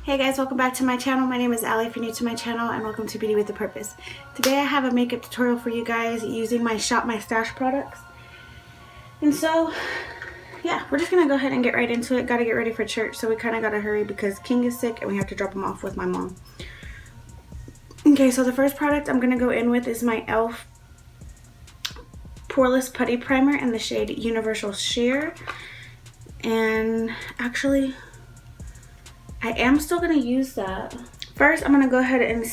Hey guys, welcome back to my channel. My name is e.l.f. if you're new to my channel, and welcome to Beauty with a Purpose. Today I have a makeup tutorial for you guys using my Shop My Stash products. And so, yeah, we're just going to go ahead and get right into it. Got to get ready for church, so we kind of got to hurry because King is sick and we have to drop him off with my mom. Okay, so the first product I'm going to go in with is my e.l.f. Poreless Putty Primer in the shade Universal Sheer. And actually, I am still going to use that. First, I'm going to go ahead and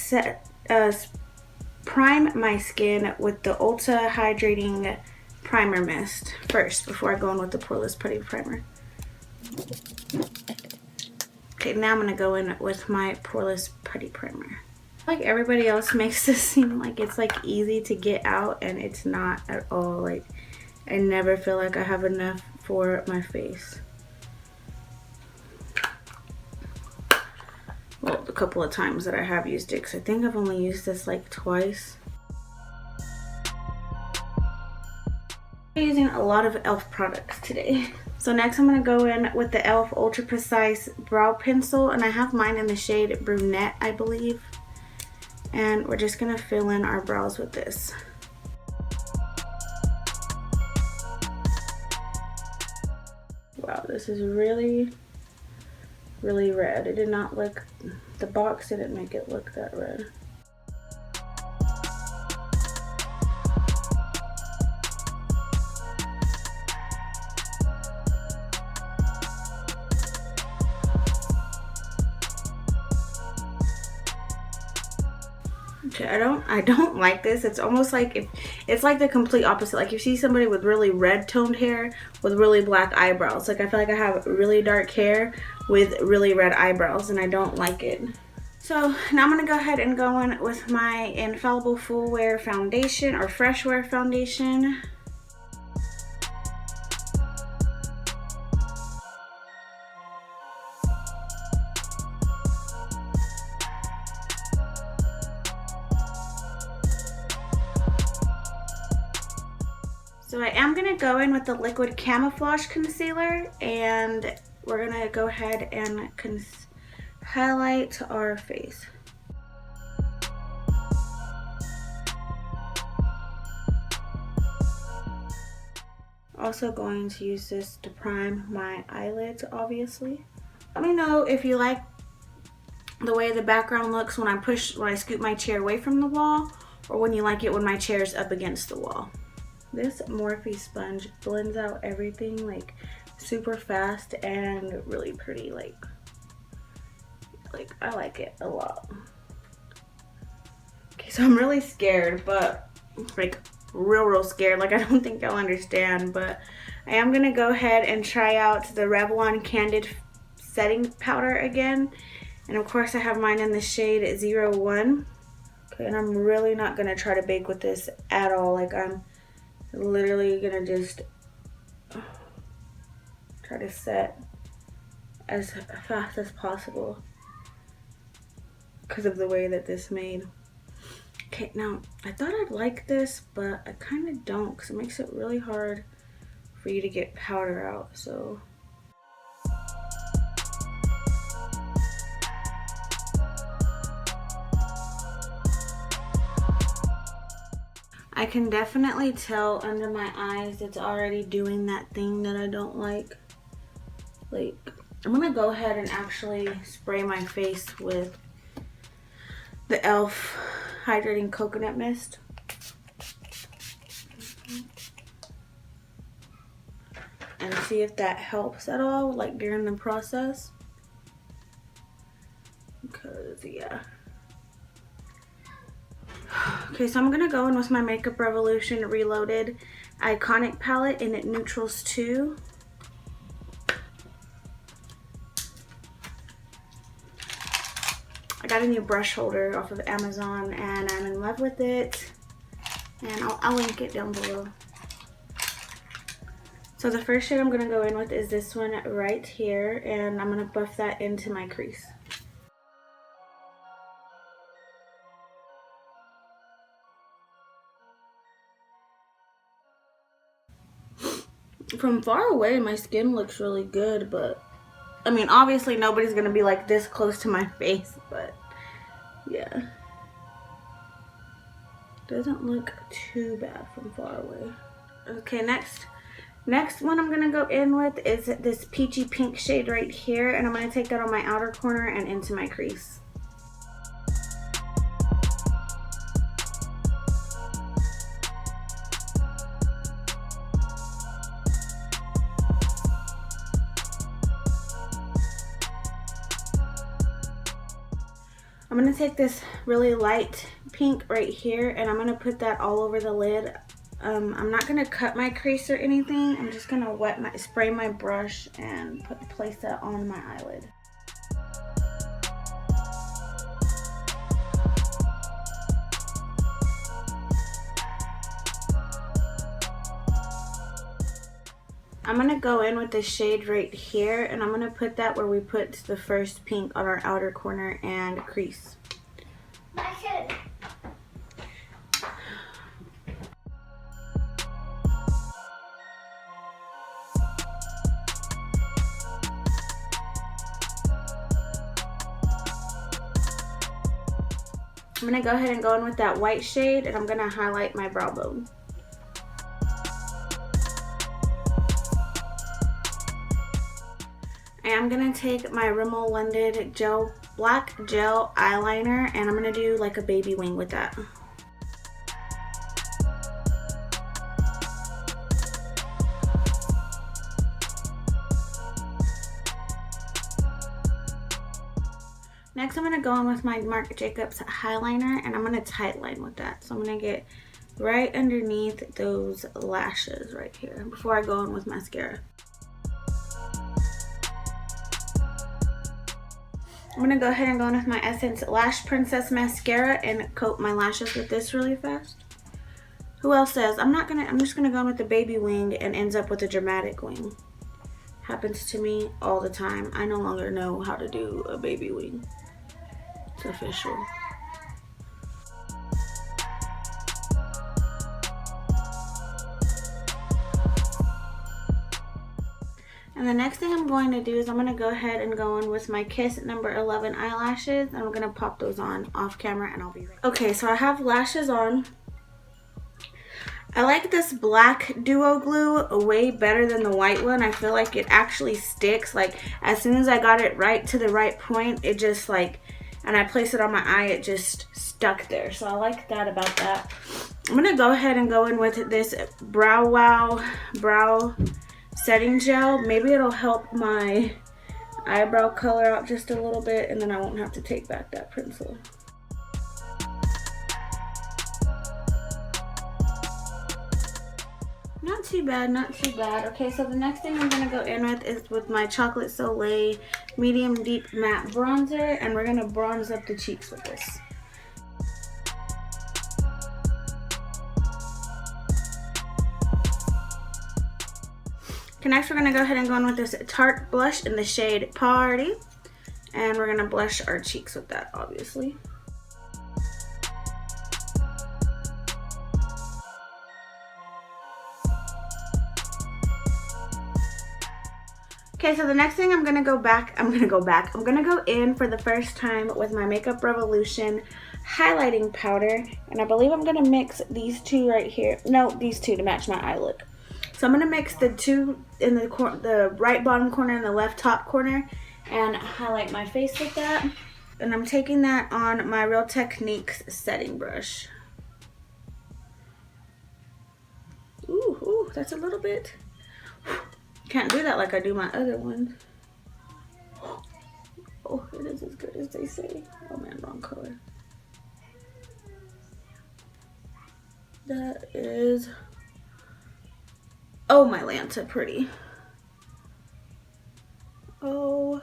prime my skin with the Ulta Hydrating Primer Mist first before I go in with the Poreless Putty Primer. Okay, now I'm going to go in with my Poreless Putty Primer. Like everybody else makes this seem like it's like easy to get out, and it's not at all. Like, I never feel like I have enough for my face. Well, the couple of times that I have used it, because I think I've only used this like twice. I'm using a lot of e.l.f. products today. So next I'm going to go in with the e.l.f. Ultra Precise Brow Pencil, and I have mine in the shade Brunette, I believe. And we're just going to fill in our brows with this. Wow, this is really red. It did not look, the box didn't make it look that red. Okay, I don't like this. It's almost like it's like the complete opposite. Like you see somebody with really red toned hair with really black eyebrows. Like I feel like I have really dark hair with really red eyebrows, and I don't like it. So now I'm gonna go ahead and go in with my Infallible Full Wear Foundation or Fresh Wear Foundation. So I am gonna go in with the Liquid Camouflage Concealer, and we're gonna go ahead and highlight our face. Also going to use this to prime my eyelids, obviously. Let me know if you like the way the background looks when I scoot my chair away from the wall, or when you like it when my chair is up against the wall. This Morphe sponge blends out everything like super fast and really pretty. Like I like it a lot. Okay, so I'm really scared, but like real scared. Like I don't think y'all understand, but I am gonna go ahead and try out the Revlon Candid Setting Powder again. And of course I have mine in the shade 01. Okay, and I'm really not gonna try to bake with this at all. Like I'm literally gonna just try to set as fast as possible because of the way that this made. Okay, now I thought I'd like this, but I kind of don't, because it makes it really hard for you to get powder out. So I can definitely tell under my eyes it's already doing that thing that I don't like. Like, I'm gonna go ahead and actually spray my face with the e.l.f. Hydrating Coconut Mist. And see if that helps at all, like during the process. Because, yeah. Okay, so I'm gonna go in with my Makeup Revolution Reloaded Iconic Palette in Neutrals 2. I got a new brush holder off of Amazon, and I'm in love with it. And I'll link it down below. So the first shade I'm gonna go in with is this one right here, and I'm gonna buff that into my crease. From far away, my skin looks really good, but I mean, obviously nobody's gonna be like this close to my face, but yeah. Doesn't look too bad from far away. Okay, next one I'm gonna go in with is this peachy pink shade right here, and I'm gonna take that on my outer corner and into my crease. I'm gonna take this really light pink right here, and I'm gonna put that all over the lid. I'm not gonna cut my crease or anything. I'm just gonna spray my brush and place that on my eyelid. I'm gonna go in with the shade right here, and I'm gonna put that where we put the first pink on our outer corner and crease. I'm gonna go ahead and go in with that white shade, and I'm gonna highlight my brow bone. And I'm gonna take my Rimmel London black gel eyeliner, and I'm gonna do like a baby wing with that. Next, I'm gonna go in with my Marc Jacobs highliner, and I'm gonna tight line with that. So I'm gonna get right underneath those lashes right here before I go in with mascara. I'm gonna go ahead and go in with my Essence Lash Princess mascara and coat my lashes with this really fast. Who else says I'm just gonna go in with the baby wing and ends up with a dramatic wing? Happens to me all the time. I no longer know how to do a baby wing. It's official. And the next thing I'm going to do is I'm going to go ahead and go in with my Kiss number 11 eyelashes, and I'm going to pop those on off camera, and I'll be right back. Okay, so I have lashes on. I like this black duo glue way better than the white one. I feel like it actually sticks. Like as soon as I got it right to the right point, it just like, and I placed it on my eye, it just stuck there. So I like that about that. I'm gonna go ahead and go in with this Brow Wow brow setting gel. Maybe it'll help my eyebrow color out just a little bit, and then I won't have to take back that pencil. Not too bad, not too bad. Okay, so the next thing I'm gonna go in with is with my Chocolate Soleil medium deep matte bronzer, and we're gonna bronze up the cheeks with this. Okay, next we're gonna go ahead and go in with this Tarte blush in the shade Party, and we're gonna blush our cheeks with that, obviously. Okay, so the next thing I'm gonna go in for the first time with my Makeup Revolution highlighting powder, and I believe I'm gonna mix these two right here. No, these two to match my eye look. So I'm gonna mix the two in the right bottom corner and the left top corner, and highlight my face with that. And I'm taking that on my Real Techniques setting brush. Ooh, that's a little bit. Can't do that like I do my other ones. Oh, it is as good as they say. Oh man, wrong color. That is, oh my Lanta pretty. Oh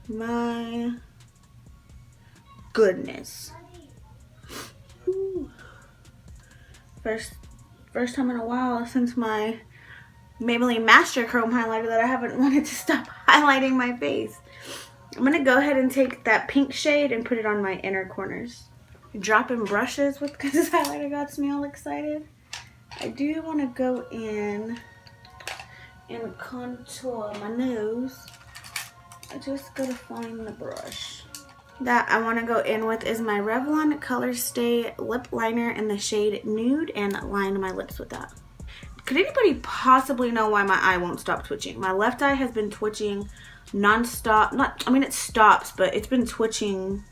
my goodness. Ooh. First time in a while since my Maybelline Master Chrome highlighter that I haven't wanted to stop highlighting my face. I'm gonna go ahead and take that pink shade and put it on my inner corners. Dropping brushes with because this highlighter got me all excited. I do want to go in and contour my nose. I just gotta find the brush that I want to go in with is my Revlon Color Stay lip liner in the shade Nude, and line my lips with that. Could anybody possibly know why my eye won't stop twitching? My left eye has been twitching non-stop. I mean it stops, but it's been twitching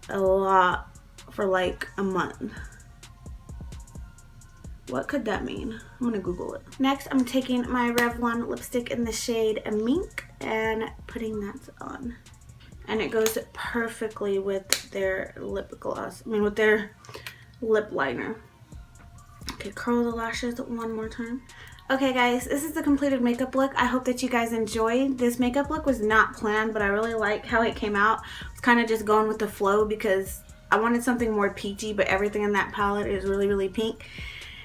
a lot for like a month. What could that mean? I'm gonna Google it. Next, I'm taking my Revlon lipstick in the shade Mink and putting that on. And it goes perfectly with their lip gloss. I mean, with their lip liner. Okay, curl the lashes one more time. Okay guys, this is the completed makeup look. I hope that you guys enjoyed. This makeup look was not planned, but I really like how it came out. It's kind of just going with the flow because I wanted something more peachy, but everything in that palette is really, really pink.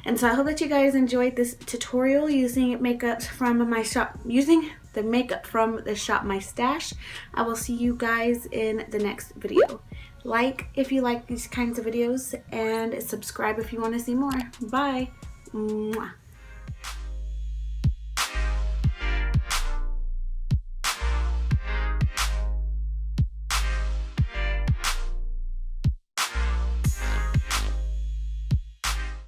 And so I hope that you guys enjoyed this tutorial using makeup from my shop, using the makeup from the shop My Stash. I will see you guys in the next video. Like if you like these kinds of videos, and subscribe if you want to see more. Bye. Mwah.